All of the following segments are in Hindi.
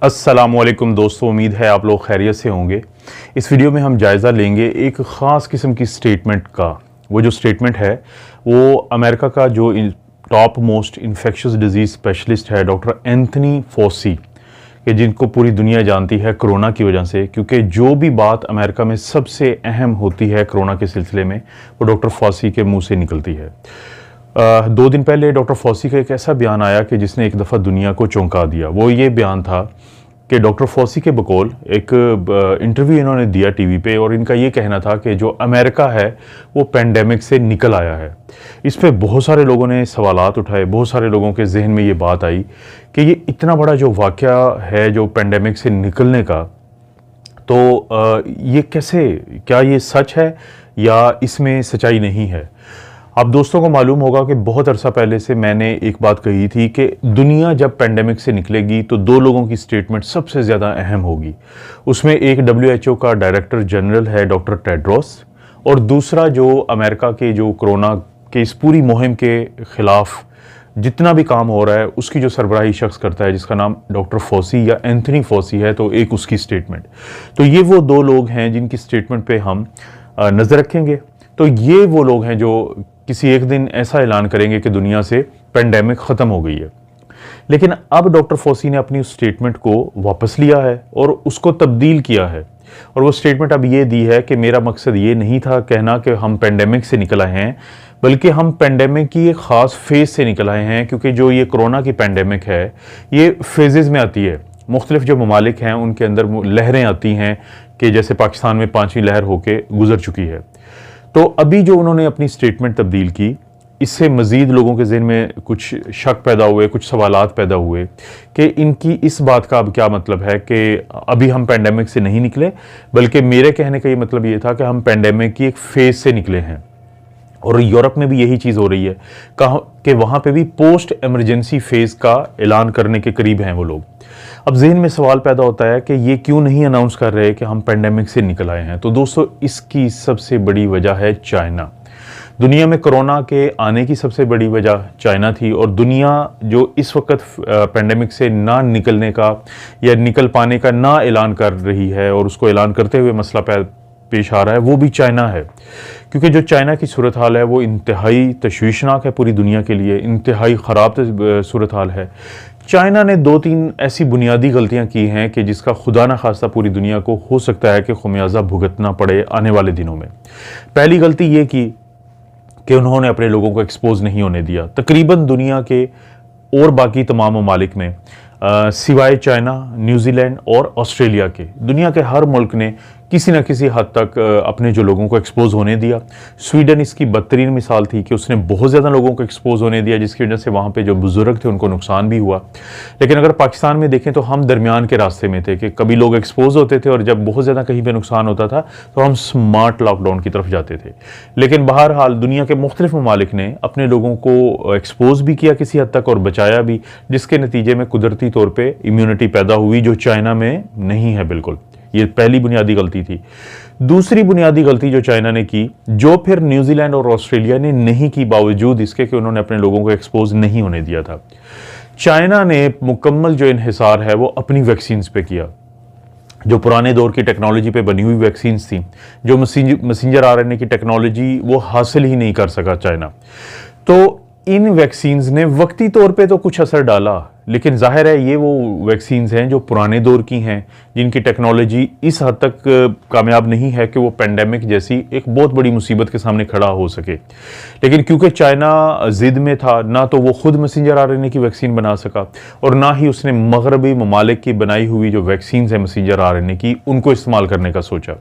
अस्सलामुअलैकुम दोस्तों, उम्मीद है आप लोग खैरियत से होंगे। इस वीडियो में हम जायज़ा लेंगे एक ख़ास किस्म की स्टेटमेंट का। वो जो स्टेटमेंट है वो अमेरिका का जो top most infectious disease specialist है डॉक्टर एंथनी फॉसी कि जिनको पूरी दुनिया जानती है कोरोना की वजह से, क्योंकि जो भी बात अमेरिका में सबसे अहम होती है कोरोना के सिलसिले में वो डॉक्टर फॉसी के मुंह से निकलती है। 2 दिन पहले डॉक्टर फॉसी का एक ऐसा बयान आया कि जिसने एक दफ़ा दुनिया को चौंका दिया। वो ये बयान था कि डॉक्टर फॉसी के बकौल एक इंटरव्यू इन्होंने दिया टीवी पे, और इनका ये कहना था कि जो अमेरिका है वो पेंडेमिक से निकल आया है। इस पे बहुत सारे लोगों ने सवालात उठाए, बहुत सारे लोगों के जहन में ये बात आई कि ये इतना बड़ा जो वाक़या है जो पेंडेमिक से निकलने का, तो ये कैसे, क्या ये सच है या इसमें सच्चाई नहीं है। आप दोस्तों को मालूम होगा कि बहुत अरसा पहले से मैंने एक बात कही थी कि दुनिया जब पेंडेमिक से निकलेगी तो 2 लोगों की स्टेटमेंट सबसे ज़्यादा अहम होगी। उसमें एक WHO का डायरेक्टर जनरल है डॉक्टर टेड्रोस, और दूसरा जो अमेरिका के जो कोरोना के इस पूरी मुहिम के ख़िलाफ़ जितना भी काम हो रहा है उसकी जो सरबराही शख्स करता है जिसका नाम डॉक्टर फॉसी या एंथनी फॉसी है, तो एक उसकी स्टेटमेंट। तो ये वो 2 लोग हैं जिनकी स्टेटमेंट पे हम नज़र रखेंगे। तो ये वो लोग हैं जो किसी एक दिन ऐसा ऐलान करेंगे कि दुनिया से पेंडेमिक ख़त्म हो गई है। लेकिन अब डॉक्टर फॉसी ने अपनी उस स्टेटमेंट को वापस लिया है और उसको तब्दील किया है, और वो स्टेटमेंट अब ये दी है कि मेरा मकसद ये नहीं था कहना कि हम पेंडेमिक से निकल आए हैं, बल्कि हम पेंडेमिक की एक ख़ास फेज़ से निकल आए हैं। क्योंकि जो ये कोरोना की पेंडेमिक है ये फेजेज़ में आती है। मुख्तलिफ जो ममालिक हैं उनके अंदर लहरें आती हैं कि जैसे पाकिस्तान में 5वीं लहर होके गुजर चुकी है। तो अभी जो उन्होंने अपनी स्टेटमेंट तब्दील की, इससे मज़ीद लोगों के ज़हन में कुछ शक पैदा हुए, कुछ सवालात पैदा हुए कि इनकी इस बात का अब क्या मतलब है कि अभी हम पेंडेमिक से नहीं निकले, बल्कि मेरे कहने का ये मतलब ये था कि हम पेंडेमिक की एक फ़ेज़ से निकले हैं। और यूरोप में भी यही चीज़ हो रही है कि वहाँ पे भी पोस्ट इमरजेंसी फेज़ का ऐलान करने के करीब हैं वो लोग। अब जहन में सवाल पैदा होता है कि ये क्यों नहीं अनाउंस कर रहे कि हम पेंडेमिक से निकल आए हैं। तो दोस्तों, इसकी सबसे बड़ी वजह है चाइना। दुनिया में कोरोना के आने की सबसे बड़ी वजह चाइना थी, और दुनिया जो इस वक्त पेंडेमिक से ना निकलने का या निकल पाने का ना ऐलान कर रही है और उसको ऐलान करते हुए मसला पेश आ रहा है वो भी चाइना है। क्योंकि जो चाइना की सूरत हाल है वो इंतहाई तशवीशनाक है, पूरी दुनिया के लिए इंतहाई ख़राब सूरत हाल है। चाइना ने 2-3 ऐसी बुनियादी गलतियां की हैं कि जिसका खुदा न खास्ता पूरी दुनिया को हो सकता है कि खुमियाजा भुगतना पड़े आने वाले दिनों में। पहली गलती ये की कि उन्होंने अपने लोगों को एक्सपोज नहीं होने दिया। तकरीबन दुनिया के और बाकी तमाम ममालिक में सिवाय चाइना, न्यूजीलैंड और ऑस्ट्रेलिया के, दुनिया के हर मुल्क ने किसी न किसी हद तक अपने जो लोगों को एक्सपोज होने दिया। स्वीडन इसकी बदतरीन मिसाल थी कि उसने बहुत ज़्यादा लोगों को एक्सपोज होने दिया, जिसकी वजह से वहाँ पे जो बुजुर्ग थे उनको नुकसान भी हुआ। लेकिन अगर पाकिस्तान में देखें तो हम दरमियान के रास्ते में थे कि कभी लोग एक्सपोज होते थे और जब बहुत ज़्यादा कहीं पर नुकसान होता था तो हम स्मार्ट लॉकडाउन की तरफ जाते थे। लेकिन बहरहाल दुनिया के मुख्तलिफ ममालिक ने अपने लोगों को एक्सपोज भी किया किसी हद तक और बचाया भी, जिसके नतीजे में कुदरती तौर पर इम्यूनिटी पैदा हुई जो चाइना में नहीं है बिल्कुल। ये पहली बुनियादी गलती थी। दूसरी बुनियादी गलती जो चाइना ने की, जो फिर न्यूजीलैंड और ऑस्ट्रेलिया ने नहीं की, बावजूद इसके कि उन्होंने अपने लोगों को एक्सपोज नहीं होने दिया था। चाइना ने मुकम्मल जो इन्हिसार है वो अपनी वैक्सीन्स पे किया। जो पुराने दौर की टेक्नोलॉजी पे बनी हुई वैक्सीन्स थी, जो मैसेंजर RNA की टेक्नोलॉजी, वो हासिल ही नहीं कर सका चाइना। तो इन वैक्सीन्स ने वक्ती तौर पे तो कुछ असर डाला, लेकिन जाहिर है ये वो वैक्सीन्स हैं जो पुराने दौर की हैं, जिनकी टेक्नोलॉजी इस हद तक कामयाब नहीं है कि वो पेंडेमिक जैसी एक बहुत बड़ी मुसीबत के सामने खड़ा हो सके। लेकिन क्योंकि चाइना जिद में था, ना तो वो खुद मैसेंजर RNA की वैक्सीन बना सका और ना ही उसने मगरबी ममालिक की बनाई हुई जो वैक्सीन्स हैं मैसेंजर RNA की, उनको इस्तेमाल करने का सोचा।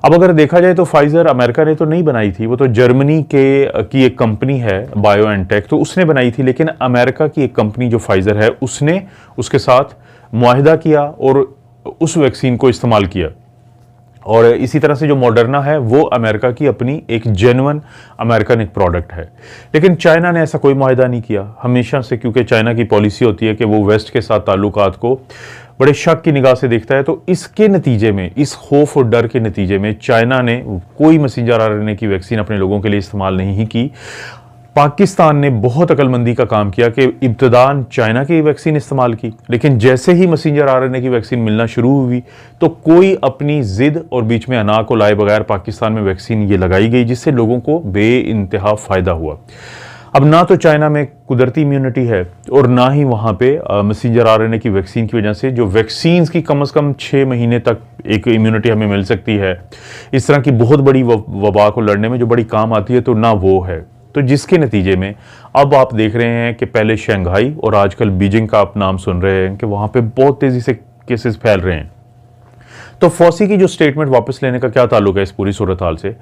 अब अगर देखा जाए तो फाइजर अमेरिका ने तो नहीं बनाई थी, वो तो जर्मनी की एक कंपनी है बायोएनटेक, तो उसने बनाई थी। लेकिन अमेरिका की एक कंपनी जो फाइजर है उसने उसके साथ मुआहिदा किया और उस वैक्सीन को इस्तेमाल किया। और इसी तरह से जो मॉडर्ना है वो अमेरिका की अपनी एक जेन्युइन अमेरिकन एक प्रोडक्ट है। लेकिन चाइना ने ऐसा कोई मुआहिदा नहीं किया हमेशा से, क्योंकि चाइना की पॉलिसी होती है कि वो वेस्ट के साथ ताल्लुकात को बड़े शक की निगाह से देखता है। तो इसके नतीजे में, इस खौफ और डर के नतीजे में चाइना ने कोई मैसेंजर RNA की वैक्सीन अपने लोगों के लिए इस्तेमाल नहीं की। पाकिस्तान ने बहुत अकलमंदी का काम किया कि इब्तदान चाइना की वैक्सीन इस्तेमाल की, लेकिन जैसे ही मैसेंजर आरएनए की वैक्सीन मिलना शुरू हुई तो कोई अपनी जिद और बीच में अना को लाए बगैर पाकिस्तान में वैक्सीन ये लगाई गई, जिससे लोगों को बेइंतहा फ़ायदा हुआ। अब ना तो चाइना में कुदरती इम्यूनिटी है और ना ही वहाँ पे मैसेंजर आरएनए की वैक्सीन की वजह से जो वैक्सीन की कम से कम 6 महीने तक एक इम्यूनिटी हमें मिल सकती है इस तरह की बहुत बड़ी वबा को लड़ने में, जो बड़ी काम आती है, तो ना वो है। तो जिसके नतीजे में अब आप देख रहे हैं कि पहले शंघाई और आजकल बीजिंग का आप नाम सुन रहे हैं कि वहाँ पे बहुत तेज़ी से केसेस फैल रहे हैं। तो फौसी की जो स्टेटमेंट वापस लेने का क्या ताल्लुक है इस पूरी सूरत हाल से?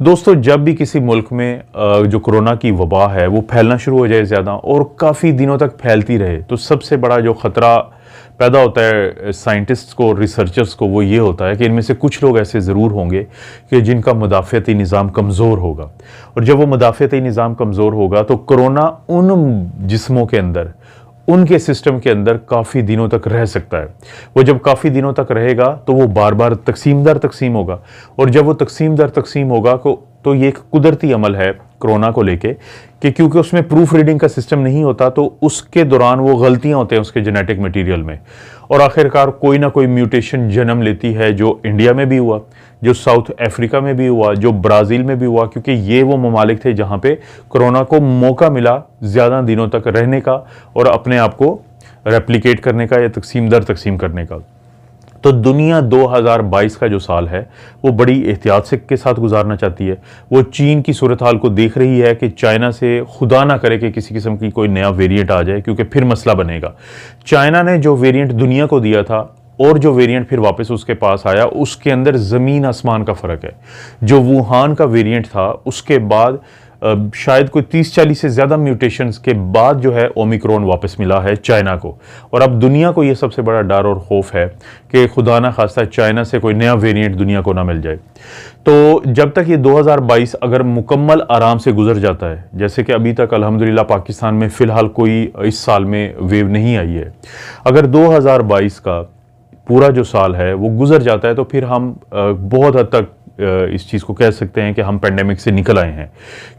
दोस्तों, जब भी किसी मुल्क में जो कोरोना की वबा है वो फैलना शुरू हो जाए ज़्यादा और काफ़ी दिनों तक फैलती रहे, तो सबसे बड़ा जो ख़तरा पैदा होता है साइंटिस्ट्स को, रिसर्चर्स को, वो ये होता है कि इनमें से कुछ लोग ऐसे ज़रूर होंगे कि जिनका मुदाफ़ती निज़ाम कमज़ोर होगा, और जब वो मुदाफ़ती निज़ाम कमज़ोर होगा तो कोरोना उन जिस्मों के अंदर, उनके सिस्टम के अंदर काफ़ी दिनों तक रह सकता है। वो जब काफ़ी दिनों तक रहेगा तो वो बार बार तकसीम दर तकसीम होगा, और जब वो तकसीम दर तकसीम होगा तो ये एक कुदरती अमल है कोरोना को लेके कि क्योंकि उसमें प्रूफ रीडिंग का सिस्टम नहीं होता तो उसके दौरान वो गलतियां होते हैं उसके जेनेटिक मटेरियल में, और आखिरकार कोई ना कोई म्यूटेशन जन्म लेती है, जो इंडिया में भी हुआ, जो साउथ अफ्रीका में भी हुआ, जो ब्राज़ील में भी हुआ, क्योंकि ये वो ममालिक थे जहाँ पे कोरोना को मौका मिला ज़्यादा दिनों तक रहने का और अपने आप को रेप्लिकेट करने का या तकसीम दर तकसीम करने का। तो दुनिया 2022 का जो साल है वो बड़ी एहतियात से के साथ गुजारना चाहती है। वो चीन की सूरत हाल को देख रही है कि चाइना से खुदा ना करे कि किसी किस्म की कोई नया वेरिएंट आ जाए, क्योंकि फिर मसला बनेगा। चाइना ने जो वेरिएंट दुनिया को दिया था और जो वेरिएंट फिर वापस उसके पास आया, उसके अंदर ज़मीन आसमान का फ़र्क है। जो वुहान का वेरिएंट था उसके बाद शायद कोई 30-40 से ज़्यादा म्यूटेशंस के बाद जो है ओमिक्रॉन वापस मिला है चाइना को, और अब दुनिया को ये सबसे बड़ा डर और खौफ है कि खुदा ना खास्ता चाइना से कोई नया वेरिएंट दुनिया को ना मिल जाए। तो जब तक ये 2022 अगर मुकम्मल आराम से गुजर जाता है, जैसे कि अभी तक अल्हम्दुलिल्लाह पाकिस्तान में फ़िलहाल कोई इस साल में वेव नहीं आई है, अगर 2022 का पूरा जो साल है वो गुजर जाता है तो फिर हम बहुत हद तक इस चीज़ को कह सकते हैं कि हम पेंडेमिक से निकल आए हैं।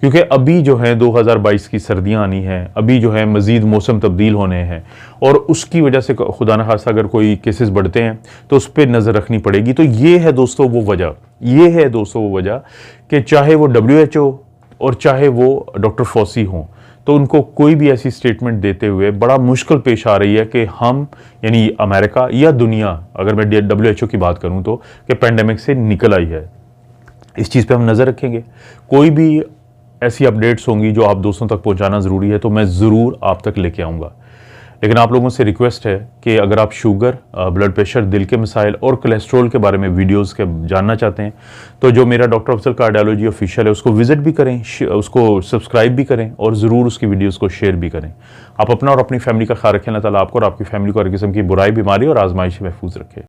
क्योंकि अभी जो है 2022 की सर्दियां आनी हैं, अभी जो है मज़ीद मौसम तब्दील होने हैं, और उसकी वजह से खुदा न खास्ता अगर कोई केसेस बढ़ते हैं तो उस पर नज़र रखनी पड़ेगी। तो ये है दोस्तों वो वजह, कि चाहे वो WHO और चाहे वो डॉक्टर फौसी हों, तो उनको कोई भी ऐसी स्टेटमेंट देते हुए बड़ा मुश्किल पेश आ रही है कि हम, यानी अमेरिका या दुनिया, अगर मैं WHO की बात करूं तो, कि पेंडेमिक से निकल आई है। इस चीज़ पे हम नज़र रखेंगे। कोई भी ऐसी अपडेट्स होंगी जो आप दोस्तों तक पहुंचाना ज़रूरी है तो मैं ज़रूर आप तक लेके आऊँगा। लेकिन आप लोगों से रिक्वेस्ट है कि अगर आप शुगर, ब्लड प्रेशर, दिल के मसाइल और कोलेस्ट्रॉल के बारे में वीडियोस के जानना चाहते हैं तो जो मेरा डॉक्टर अफजल कार्डियोलॉजी ऑफिशियल है उसको विजिट भी करें, उसको सब्सक्राइब भी करें और ज़रूर उसकी वीडियोस को शेयर भी करें। आप अपना और अपनी फैमिली का ख्याल रखें। अल्लाह ताला आपको और आपकी फैमिली को हर किस्म की बुराई, बीमारी और आजमाइश से महफूज रखे।